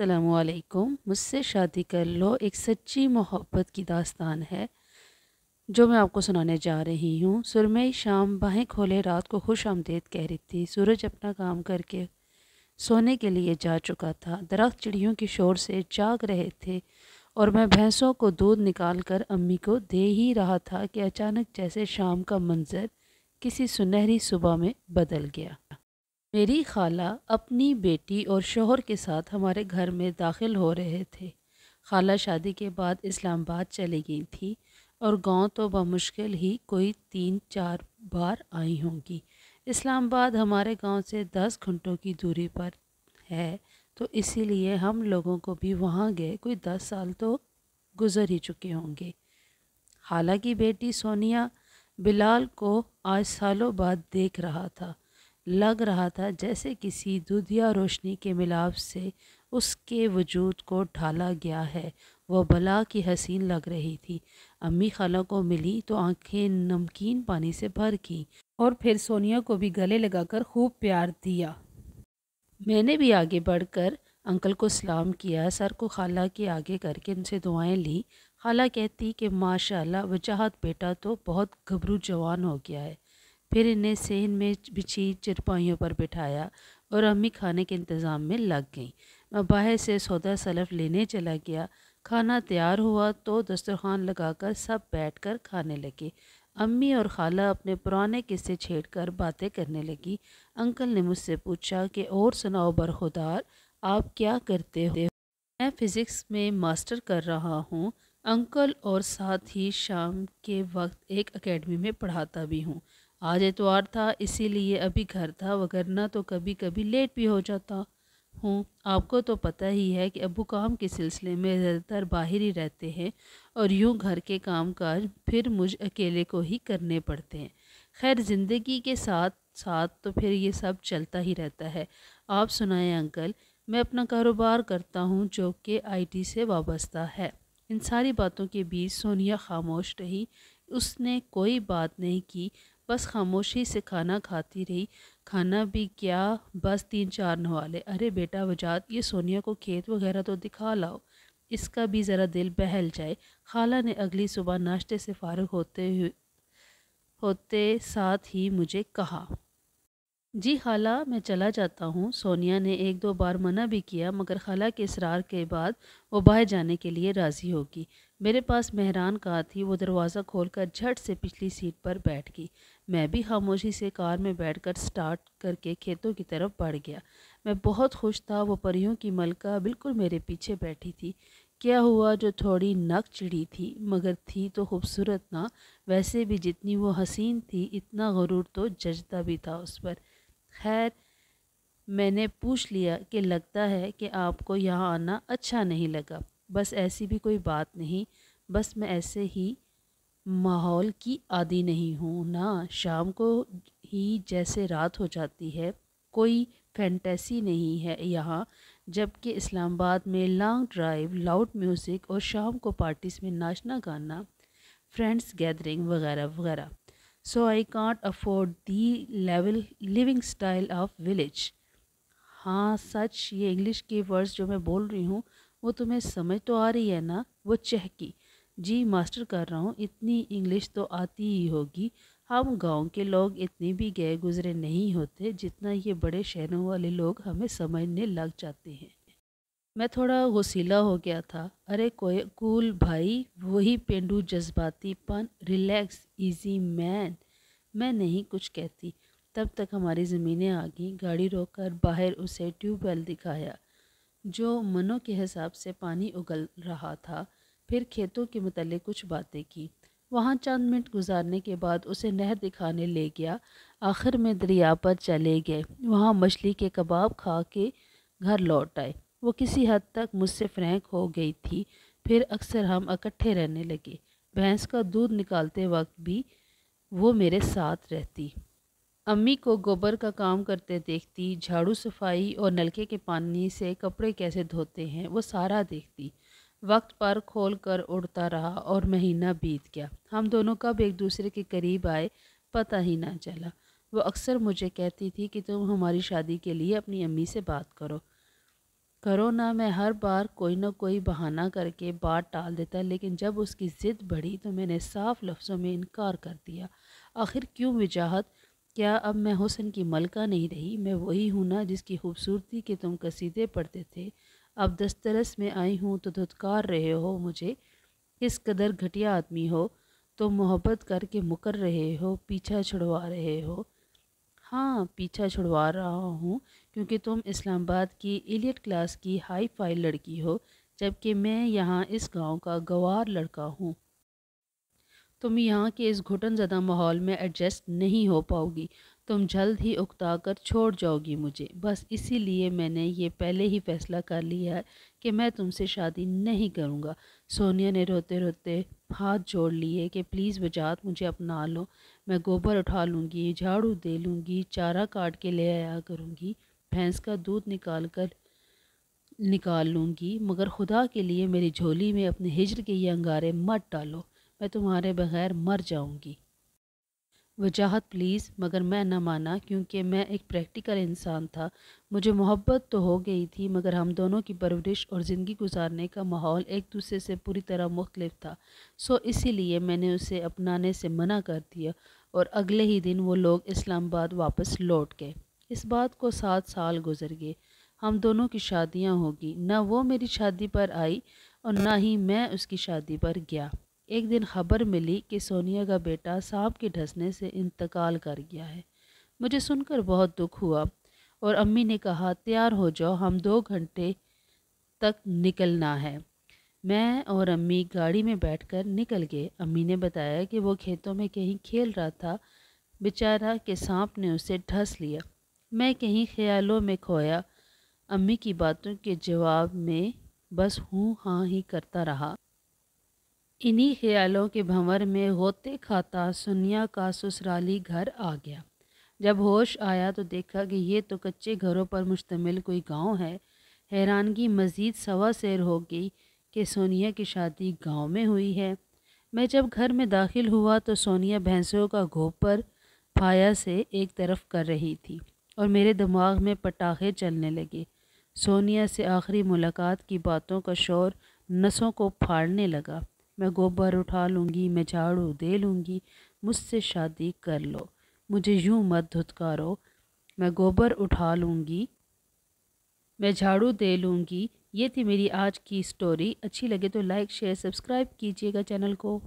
السلام علیکم۔ مجھ سے شادی کر لو ایک سچی محبت کی داستان ہے جو میں آپ کو سنانے جا رہی ہوں۔ سرمئی شام باہیں کھولے رات کو خوش آمدید کہہ رہی تھی۔ سورج اپنا کام کر کے سونے کے لیے جا چکا تھا۔ درخت چڑیوں کی شور سے جاگ رہے تھے اور میں بھینسوں کو دودھ نکال کر امی کو دے ہی رہا تھا کہ اچانک جیسے شام کا منظر کسی سنہری صبح میں بدل گیا۔ میری خالہ اپنی بیٹی اور شوہر کے ساتھ ہمارے گھر میں داخل ہو رہے تھے۔ خالہ شادی کے بعد اسلام آباد چلی گئی تھی اور گاؤں تو بمشکل ہی کوئی 3-4 بار آئی ہوں گی۔ اسلام آباد ہمارے گاؤں سے 10 گھنٹوں کی دوری پر ہے، تو اسی لیے ہم لوگوں کو بھی وہاں گئے کوئی 10 سال تو گزر ہی چکے ہوں گے۔ خالہ کی بیٹی سونیا بلال کو آج سالوں بعد دیکھ رہا تھا۔ لگ رہا تھا جیسے کسی دودھیا روشنی کے ملاپ سے اس کے وجود کو ڈھالا گیا ہے۔ وہ بلا کی حسین لگ رہی تھی۔ امی خالہ کو ملی تو آنکھیں نمکین پانی سے بھر گئیں اور پھر سونیا کو بھی گلے لگا کر خوب پیار دیا۔ میں نے بھی آگے بڑھ کر انکل کو سلام کیا، سر کو خالہ کے آگے کر کے ان سے دعائیں لی۔ خالہ کہتی کہ ماشاءاللہ وجاہت بیٹا تو بہت گھبرو جوان ہو گیا ہے۔ پھر انہیں صحن میں بچھی چرپائیوں پر بٹھایا اور امی کھانے کے انتظام میں لگ گئیں۔ میں باہر سے سودا سلف لینے چلا گیا۔ کھانا تیار ہوا تو دسترخوان لگا کر سب بیٹھ کر کھانے لگے۔ امی اور خالہ اپنے پرانے قصے چھیڑ کر باتیں کرنے لگی۔ انکل نے مجھ سے پوچھا کہ اور سناؤ برخودار، آپ کیا کرتے ہو؟ میں فزکس میں ماسٹر کر رہا ہوں انکل، اور ساتھ ہی شام کے وقت ایک اکیڈمی میں پڑھاتا بھی ہوں۔ آج اتوار تھا اسی لیے ابھی گھر تھا، وگرنہ تو کبھی کبھی لیٹ بھی ہو جاتا ہوں۔ آپ کو تو پتہ ہی ہے کہ ابو کام کے سلسلے میں زیادہ تر باہر ہی رہتے ہیں اور یوں گھر کے کام کاج پھر مجھ اکیلے کو ہی کرنے پڑتے ہیں۔ خیر زندگی کے ساتھ ساتھ تو پھر یہ سب چلتا ہی رہتا ہے۔ آپ سنائیں انکل؟ میں اپنا کاروبار کرتا ہوں جو کہ آئی ٹی سے وابستہ ہے۔ ان ساری باتوں کے بیچ سونیا خاموش رہی۔ اس نے کوئی بات نہیں کی، بس خاموشی سے کھانا کھاتی رہی۔ کھانا بھی کیا، بس 3-4 نوالے۔ ارے بیٹا وجاہت، یہ سونیا کو کھیت وغیرہ تو دکھا لاؤ، اس کا بھی ذرا دل بہل جائے۔ خالہ نے اگلی صبح ناشتے سے فارغ ہوتے ساتھ ہی مجھے کہا۔ جی خالہ، میں چلا جاتا ہوں۔ سونیا نے 1-2 بار منع بھی کیا مگر خالہ کے اصرار کے بعد وہ باہر جانے کے لیے راضی ہوگی۔ میرے پاس مہران کار تھی، وہ دروازہ کھول کر جھٹ سے پچھلی سیٹ پر بیٹھ گئی۔ میں بھی خاموشی سے کار میں بیٹھ کر سٹارٹ کر کے کھیتوں کی طرف بڑھ گیا۔ میں بہت خوش تھا، وہ پریوں کی ملکہ بالکل میرے پیچھے بیٹھی تھی۔ کیا ہوا جو تھوڑی نک چڑھی تھی، مگر تھی تو خوبصورت نہ، ویسے بھی جتنی وہ حسین تھی اتنا غرور تو جچتا بھی تھا اس پر۔ خیر میں نے پوچھ لیا کہ لگتا ہے کہ آپ کو یہاں آنا اچھا نہیں لگا؟ بس ایسی بھی کوئی بات نہیں، بس میں ایسے ہی ماحول کی عادی نہیں ہوں نا۔ شام کو ہی جیسے رات ہو جاتی ہے، کوئی فینٹیسی نہیں ہے یہاں، جبکہ اسلام آباد میں لانگ ڈرائیو، لاؤڈ میوزک اور شام کو پارٹیز میں ناچنا گانا، فرینڈز گیدرنگ وغیرہ وغیرہ۔ So I can't afford the living style of village. ہاں سچ، یہ انگلش کے ورڈز جو میں بول رہی ہوں وہ تمہیں سمجھ تو آ رہی ہے نا؟ وہ چہکی۔ جی ماسٹر کر رہا ہوں، اتنی انگلش تو آتی ہی ہوگی۔ ہم گاؤں کے لوگ اتنے بھی گئے گزرے نہیں ہوتے جتنا یہ بڑے شہروں والے لوگ ہمیں سمجھنے لگ جاتے ہیں۔ میں تھوڑا غسیلا ہو گیا تھا۔ ارے کوئی کول بھائی، وہی پینڈو جذباتی پن، ریلیکس ایزی مین۔ میں نہیں کچھ کہتی، تب تک ہماری زمینیں آ گئیں۔ گاڑی روک کر باہر اسے ٹیوب ویل دکھایا جو منوں کے حساب سے پانی اگل رہا تھا، پھر کھیتوں کے متعلق کچھ باتیں کی۔ وہاں چند منٹ گزارنے کے بعد اسے نہر دکھانے لے گیا۔ آخر میں دریا پر چلے گئے، وہاں مچھلی کے کباب کھا کے گھر لوٹ آئے۔ وہ کسی حد تک مجھ سے فرینک ہو گئی تھی، پھر اکثر ہم اکٹھے رہنے لگے۔ بھینس کا دودھ نکالتے وقت بھی وہ میرے ساتھ رہتی۔ امی کو گوبر کا کام کرتے دیکھتی، جھاڑو صفائی اور نلکے کے پانی سے کپڑے کیسے دھوتے ہیں وہ سارا دیکھتی۔ وقت پر کھول کر اڑتا رہا اور مہینہ بیت گیا۔ ہم دونوں کب ایک دوسرے کے قریب آئے پتہ ہی نہ چلا۔ وہ اکثر مجھے کہتی تھی کہ تم ہماری شادی کے لیے اپنی امی سے بات کرو۔ کرو نہ، میں ہر بار کوئی نہ کوئی بہانہ کر کے بات ٹال دیتا، لیکن جب اس کی ضد بڑھی تو میں نے صاف لفظوں میں انکار کر دیا۔ آخر کیوں وجاہت؟ کیا اب میں حسن کی ملکہ نہیں رہی؟ میں وہی ہوں نا جس کی خوبصورتی کے تم قصیدے پڑھتے تھے۔ اب دسترس میں آئی ہوں تو دھتکار رہے ہو مجھے، کس قدر گھٹیا آدمی ہو تم، محبت کر کے مکر رہے ہو، پیچھا چھڑوا رہے ہو۔ ہاں، پیچھا چھڑوا رہا ہوں کیونکہ تم اسلام آباد کی ایلیٹ کلاس کی ہائی فائی لڑکی ہو، جبکہ میں یہاں اس گاؤں کا گوار لڑکا ہوں۔ تم یہاں کے اس گھٹن زدہ ماحول میں ایڈجسٹ نہیں ہو پاؤ گی، تم جلد ہی اکتا کر چھوڑ جاؤ گی مجھے۔ بس اسی لیے میں نے یہ پہلے ہی فیصلہ کر لیا ہے کہ میں تم سے شادی نہیں کروں گا۔ سونیا نے روتے روتے ہاتھ جوڑ لیے کہ پلیز وجاہت، مجھے اپنا لو، میں گوبر اٹھا لوں گی، جھاڑو دے لوں گی، چارہ کاٹ کے لے آیا کروں گی، بھینس کا دودھ نکال لوں گی، مگر خدا کے لیے میری جھولی میں اپنے ہجر کے یہ انگارے مت ڈالو، میں تمہارے بغیر مر جاؤں گی۔ وجاہت پلیز۔ مگر میں نہ مانا کیونکہ میں ایک پریکٹیکل انسان تھا۔ مجھے محبت تو ہو گئی تھی مگر ہم دونوں کی پرورش اور زندگی گزارنے کا ماحول ایک دوسرے سے پوری طرح مختلف تھا، اسی لیے میں نے اسے اپنانے سے منع کر دیا اور اگلے ہی دن وہ لوگ اسلام آباد واپس لوٹ گئے۔ اس بات کو 7 سال گزر گئے، ہم دونوں کی شادیاں ہوگی، نہ وہ میری شادی پر آئی اور نہ ہی میں اس کی شادی پر گیا۔ ایک دن خبر ملی کہ سونیا کا بیٹا سانپ کے ڈھسنے سے انتقال کر گیا ہے۔ مجھے سن کر بہت دکھ ہوا اور امی نے کہا تیار ہو جاؤ، ہم 2 گھنٹے تک نکلنا ہے۔ میں اور امی گاڑی میں بیٹھ کر نکل گئے۔ امی نے بتایا کہ وہ کھیتوں میں کہیں کھیل رہا تھا، بیچارہ کہ سانپ نے اسے ڈھس لیا۔ میں کہیں خیالوں میں کھویا، امی کی باتوں کے جواب میں بس ہوں ہاں ہی کرتا رہا۔ انہی خیالوں کے بھنور میں غوطے کھاتا سونیا کا سسرالی گھر آ گیا۔ جب ہوش آیا تو دیکھا کہ یہ تو کچے گھروں پر مشتمل کوئی گاؤں ہے۔ حیرانگی مزید سوا سیر ہو گئی کہ سونیا کی شادی گاؤں میں ہوئی ہے۔ میں جب گھر میں داخل ہوا تو سونیا بھینسوں کا گھوپر پھایا سے ایک طرف کر رہی تھی اور میرے دماغ میں پٹاخے چلنے لگے۔ سونیا سے آخری ملاقات کی باتوں کا شور نسوں کو پھاڑنے لگا۔ میں گوبر اٹھا لوں گی، میں جھاڑو دے لوں گی، مجھ سے شادی کر لو، مجھے یوں مت دھتکارو، میں گوبر اٹھا لوں گی، میں جھاڑو دے لوں گی۔ یہ تھی میری آج کی سٹوری۔ اچھی لگے تو لائک شیئر سبسکرائب کیجیے گا چینل کو۔